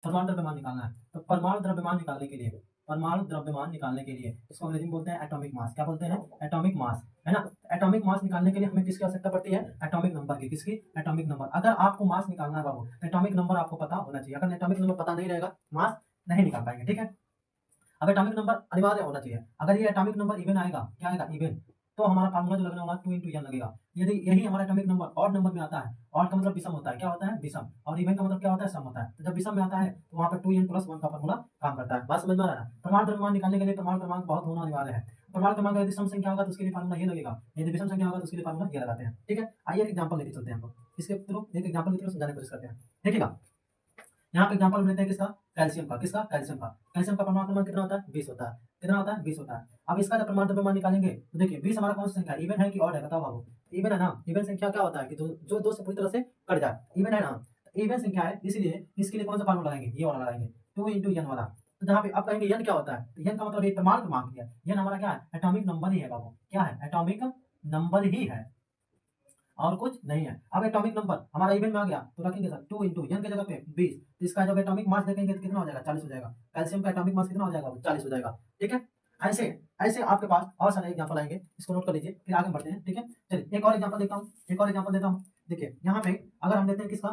परमाणु द्रव्यमान निकालना है। तो परमाणु द्रव्यमान निकालने के लिए, परमाणु द्रव्यमान निकालने के लिए इसको अंग्रेजी में बोलते हैं एटॉमिक मास। क्या बोलते हैं? एटॉमिक मास, है ना। एटॉमिक मास निकालने के लिए हमें किसकी आवश्यकता पड़ती है? एटॉमिक नंबर की। किसकी? Atomic number. अगर आपको मास निकालना है बाबू, तो एटॉमिक नंबर आपको पता होना चाहिए। अगर एटॉमिक नंबर पता नहीं रहेगा, मास नहीं निकाल पाएंगे, ठीक है। अब एटॉमिक नंबर अनिवार्य होना चाहिए। अगर ये एटॉमिक नंबर इवन आएगा, क्या आएगा? इवन, तो हमारा फार्मूला जो लगने वाला 2 into n लगेगा। यदि यही हमारा एटॉमिक नंबर ऑड नंबर में आता है, ऑड का मतलब विषम होता है, क्या होता है? विषम। और इवन का मतलब क्या होता है? सम होता है। तो जब विषम में आता है तो वहाँ पर 2n + 1 का फार्मूला काम करता है। बात समझ में आ रहा है? प्रमाण द्रव्यमान निकालने के लिए प्रमाण क्रमांक बहुत होना अनिवार्य है। प्रमाण क्रमांक यदि सम संख्या होगा तो उसके लिए फार्मूला ये लगेगा, यदि विषम संख्या होगा तो उसके लिए फार्मूला ये लगाते हैं, ठीक है। आइए एक एग्जांपल लेके चलते हैं हम लोग। इसके थ्रू एक एग्जांपल के थ्रू समझाने की कोशिश करते हैं, देखिएगा। यहाँ पे एग्जांपल लेते हैं किसका? कैल्शियम का। किसका? कैल्शियम का। कैल्शियम का परमाणु क्रमांक कितना होता है? 20 होता है। कितना होता है? 20 होता है। अब इसका जब परमाणु द्रव्यमान निकालेंगे तो देखिए 20 हमारा कौन सी संख्या है? इवन है कि ऑड है? बताओ बाबू। इवन है ना। इवन संख्या क्या होता है कि जो दो से पूरी तरह से कट जाए, इवन है ना। इवन संख्या है, इसलिए इसके लिए कौन सा फार्मूला लगाएंगे? ये वाला लगाएंगे, 2 into n वाला। तो जहाँ पे आप कहेंगे n क्या होता है, तो n का मतलब ये परमाणु क्रमांक है। n हमारा क्या है? एटॉमिक नंबर ही है बाबू। क्या है? एटॉमिक नंबर ही है और कुछ नहीं है। अब एटॉमिक नंबर हमारा इवन में आ गया तो रखेंगे सर 2 into n की जगह पे 20। तो इसका जब एटॉमिक मास देखेंगे तो कितना हो जाएगा? 40 हो जाएगा। कैल्शियम का एटॉमिक मास कितना हो जाएगा? 40 हो जाएगा, ठीक है। ऐसे ऐसे आपके पास और सारे एग्जांपल आएंगे, इसको नोट कर लीजिए, फिर आगे बढ़ते हैं, ठीक है। चलिए एक और एग्जांपल देता हूँ, एक और एग्जांपल देता हूँ। देखिए यहाँ पे अगर हम लेते हैं किसका,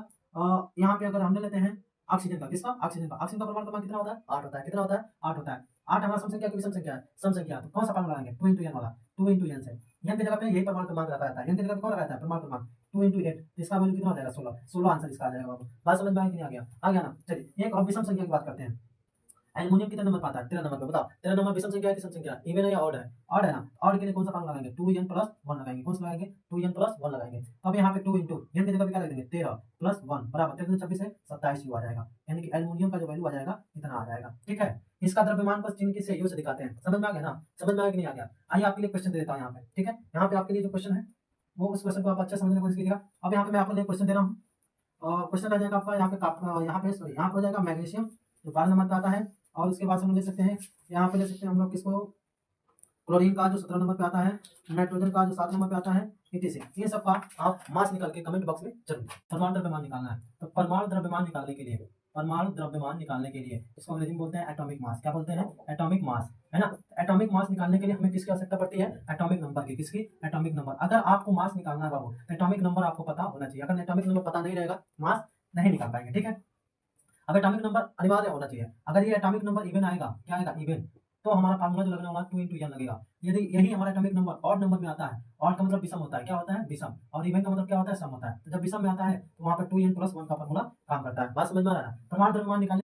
यहाँ पे अगर हम लेते हैं ऑक्सीजन का। किसका? ऑक्सीजन का। ऑक्सीजन का परमाणु क्रमांक कितना होता है? 8 होता है। कितना होता है? 8 होता है। 8 हमारा सम संख्या की विषम संख्या है? सम संख्या है। तो कौन सा फार्मूला लगाएंगे? 2 into n वाला। 2 into n से n की जगह पे यही परमाणु क्रमांक रखा रहता है। n की जगह पे कौन रखा रहता है? परमाणु क्रमांक। 2 into 8, तो इसका वैल्यू कितना हो जाएगा? 16। 16 आंसर इसका आ जाएगा बाबू। बात समझ में आ गई कि नहीं आ गया? आ गया ना। चलिए एक और विषम संख्या की बात करते हैं। एल्युमिनियम कितने नंबर पर आता है? 13 नंबर पे। बताओ 13 नंबर विषम संख्या है कि सम संख्या है? इवन है या ऑड है? ऑड है ना। ऑड के लिए कौन सा फार्मूला लगाएंगे? 2n + 1 लगाएंगे। कौन सा लगाएंगे? 2n + 1 लगाएंगे। अब यहाँ पे 2 into n की जगह पे क्या लिख देंगे? 13 + 1 बराबर 13 से 26 है 27 यू आ जाएगा। यानी कि एल्युमिनियम का जो वैल्यू आ जाएगा इतना आ जाएगा, ठीक है। इसका द्रव्यमान बस चिन्ह से यू से दिखाते हैं। समझ में आ गया ना? समझ में आ गया कि नहीं आ गया? आइए आपके लिए क्वेश्चन दे देता हूँ यहाँ पे, ठीक है। यहाँ पे आपके लिए जो क्वेश्चन है वो उस क्वेश्चन को आप अच्छे से समझने की कोशिश कीजिएगा। अब यहाँ पे मैं आपको लिए क्वेश्चन दे रहा हूँ। क्वेश्चन आ जाएगा आपका यहाँ पे यहाँ पे सॉरी यहाँ पे हो जाएगा मैग्नीशियम जो 12 नंबर पे आता है। और उसके बाद हम ले सकते हैं, यहाँ पे ले सकते हैं हम लोग किसको? क्लोरीन का जो 17 नंबर पे आता है, नाइट्रोजन का जो 7 नंबर पे आता है, etc। ये सब का आप मास निकाल के कमेंट बॉक्स में जरूर। परमाणु द्रव्यमान निकालना है। तो परमाणु द्रव्यमान निकालने के लिए, परमाणु द्रव्यमान निकालने के लिए इसको अंग्रेजी में बोलते हैं एटॉमिक मास। क्या बोलते हैं? एटॉमिक मास, है ना। एटॉमिक मास निकालने के लिए हमें किसकी आवश्यकता पड़ती है? एटॉमिक नंबर की। किसकी? Atomic number. अगर आपको मास निकालना है बाबू, तो एटॉमिक नंबर आपको पता होना चाहिए। अगर एटॉमिक नंबर पता नहीं रहेगा, मास नहीं निकाल पाएंगे, ठीक है। अब एटॉमिक नंबर अनिवार्य होना चाहिए। अगर ये एटॉमिक नंबर इवन आएगा, क्या आएगा? इवन, तो हमारा फार्मूला जो लगने वाला 2 into n लगेगा। यदि यही हमारा एटॉमिक नंबर ऑड नंबर में आता है, ऑड का मतलब विषम होता है, क्या होता है? विषम। और इवन का मतलब क्या होता है? सम होता है। तो जब विषम में आता है तो वहाँ पर 2n + 1 का फार्मूला काम करता है। बात समझ में आ रहा है? प्रमाण द्रव्यमान निकालने